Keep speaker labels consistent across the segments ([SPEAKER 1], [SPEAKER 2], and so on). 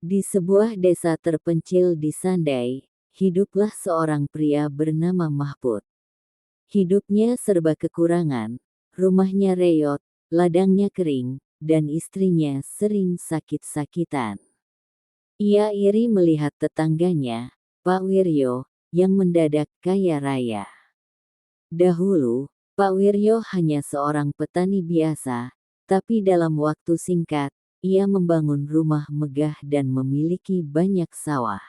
[SPEAKER 1] Di sebuah desa terpencil di Sandai, hiduplah seorang pria bernama Mahpud. Hidupnya serba kekurangan, rumahnya reot, ladangnya kering, dan istrinya sering sakit-sakitan. Ia iri melihat tetangganya, Pak Wiryo, yang mendadak kaya raya. Dahulu, Pak Wiryo hanya seorang petani biasa, tapi dalam waktu singkat, ia membangun rumah megah dan memiliki banyak sawah.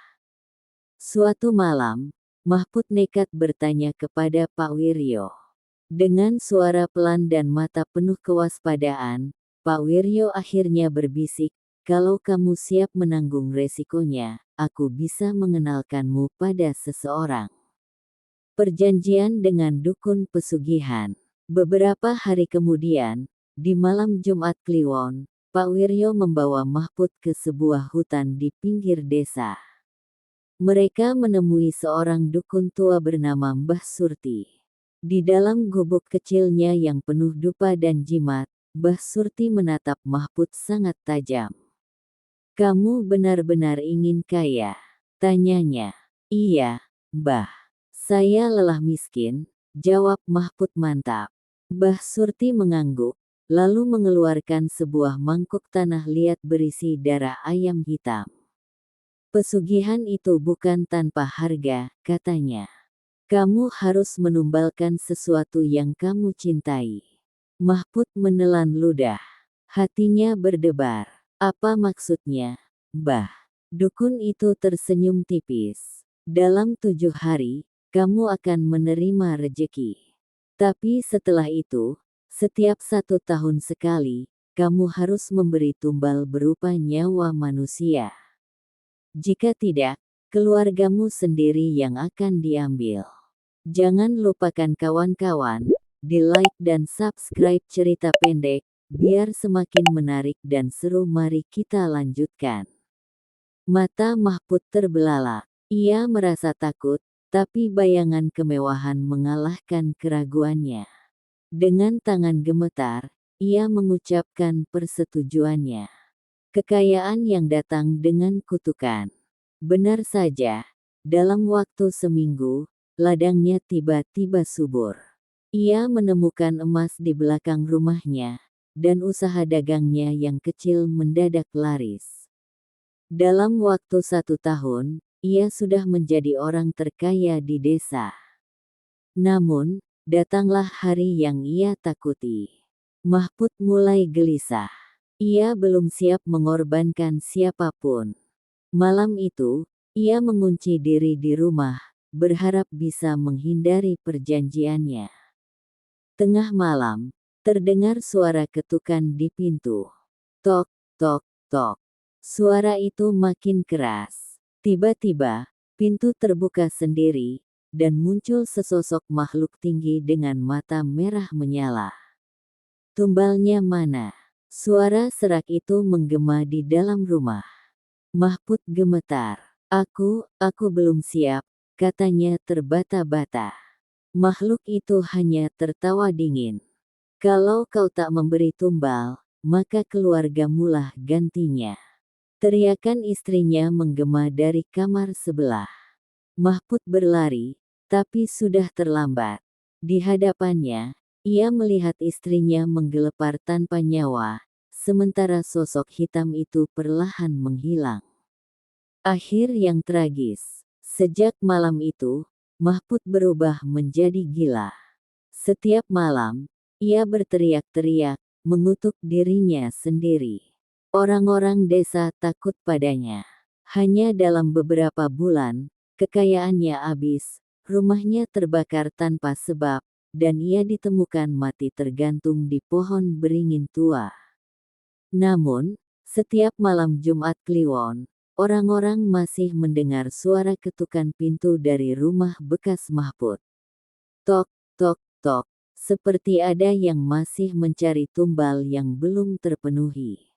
[SPEAKER 1] Suatu malam, Mahpud nekat bertanya kepada Pak Wiryo. Dengan suara pelan dan mata penuh kewaspadaan, Pak Wiryo akhirnya berbisik, "Kalau kamu siap menanggung resikonya, aku bisa mengenalkanmu pada seseorang." Perjanjian dengan dukun pesugihan. Beberapa hari kemudian, di malam Jumat Kliwon, Pak Wiryo membawa Mahpud ke sebuah hutan di pinggir desa. Mereka menemui seorang dukun tua bernama Mbah Surti. Di dalam gubuk kecilnya yang penuh dupa dan jimat, Mbah Surti menatap Mahpud sangat tajam. "Kamu benar-benar ingin kaya?" tanyanya. "Iya, Mbah. Saya lelah miskin," jawab Mahpud mantap. Mbah Surti mengangguk, lalu mengeluarkan sebuah mangkuk tanah liat berisi darah ayam hitam. "Pesugihan itu bukan tanpa harga," katanya. "Kamu harus menumbalkan sesuatu yang kamu cintai." Mahpud menelan ludah. Hatinya berdebar. "Apa maksudnya, Mbah?" Dukun itu tersenyum tipis. "Dalam 7 hari, kamu akan menerima rejeki. Tapi setelah itu, setiap 1 tahun sekali, kamu harus memberi tumbal berupa nyawa manusia. Jika tidak, keluargamu sendiri yang akan diambil." Jangan lupakan kawan-kawan, di-like dan subscribe cerita pendek, biar semakin menarik dan seru. Mari kita lanjutkan. Mata Mahpud terbelalak. Ia merasa takut, tapi bayangan kemewahan mengalahkan keraguannya. Dengan tangan gemetar, ia mengucapkan persetujuannya. Kekayaan yang datang dengan kutukan. Benar saja, dalam waktu seminggu, ladangnya tiba-tiba subur. Ia menemukan emas di belakang rumahnya, dan usaha dagangnya yang kecil mendadak laris. Dalam waktu 1 tahun, ia sudah menjadi orang terkaya di desa. Namun, datanglah hari yang ia takuti. Mahpud mulai gelisah. Ia belum siap mengorbankan siapapun. Malam itu, ia mengunci diri di rumah, berharap bisa menghindari perjanjiannya. Tengah malam, terdengar suara ketukan di pintu. Tok, tok, tok. Suara itu makin keras. Tiba-tiba, pintu terbuka sendiri, dan muncul sesosok makhluk tinggi dengan mata merah menyala. "Tumbalnya mana?" Suara serak itu menggema di dalam rumah. Mahpud gemetar. Aku belum siap," katanya terbata-bata. Makhluk itu hanya tertawa dingin. "Kalau kau tak memberi tumbal, maka keluargamulah gantinya." Teriakan istrinya menggema dari kamar sebelah. Mahpud berlari, tapi sudah terlambat. Di hadapannya, ia melihat istrinya menggelepar tanpa nyawa, sementara sosok hitam itu perlahan menghilang. Akhir yang tragis. Sejak malam itu, Mahpud berubah menjadi gila. Setiap malam, ia berteriak-teriak, mengutuk dirinya sendiri. Orang-orang desa takut padanya. Hanya dalam beberapa bulan, kekayaannya habis, rumahnya terbakar tanpa sebab, dan ia ditemukan mati tergantung di pohon beringin tua. Namun, setiap malam Jumat Kliwon, orang-orang masih mendengar suara ketukan pintu dari rumah bekas Mahpud. Tok, tok, tok, seperti ada yang masih mencari tumbal yang belum terpenuhi.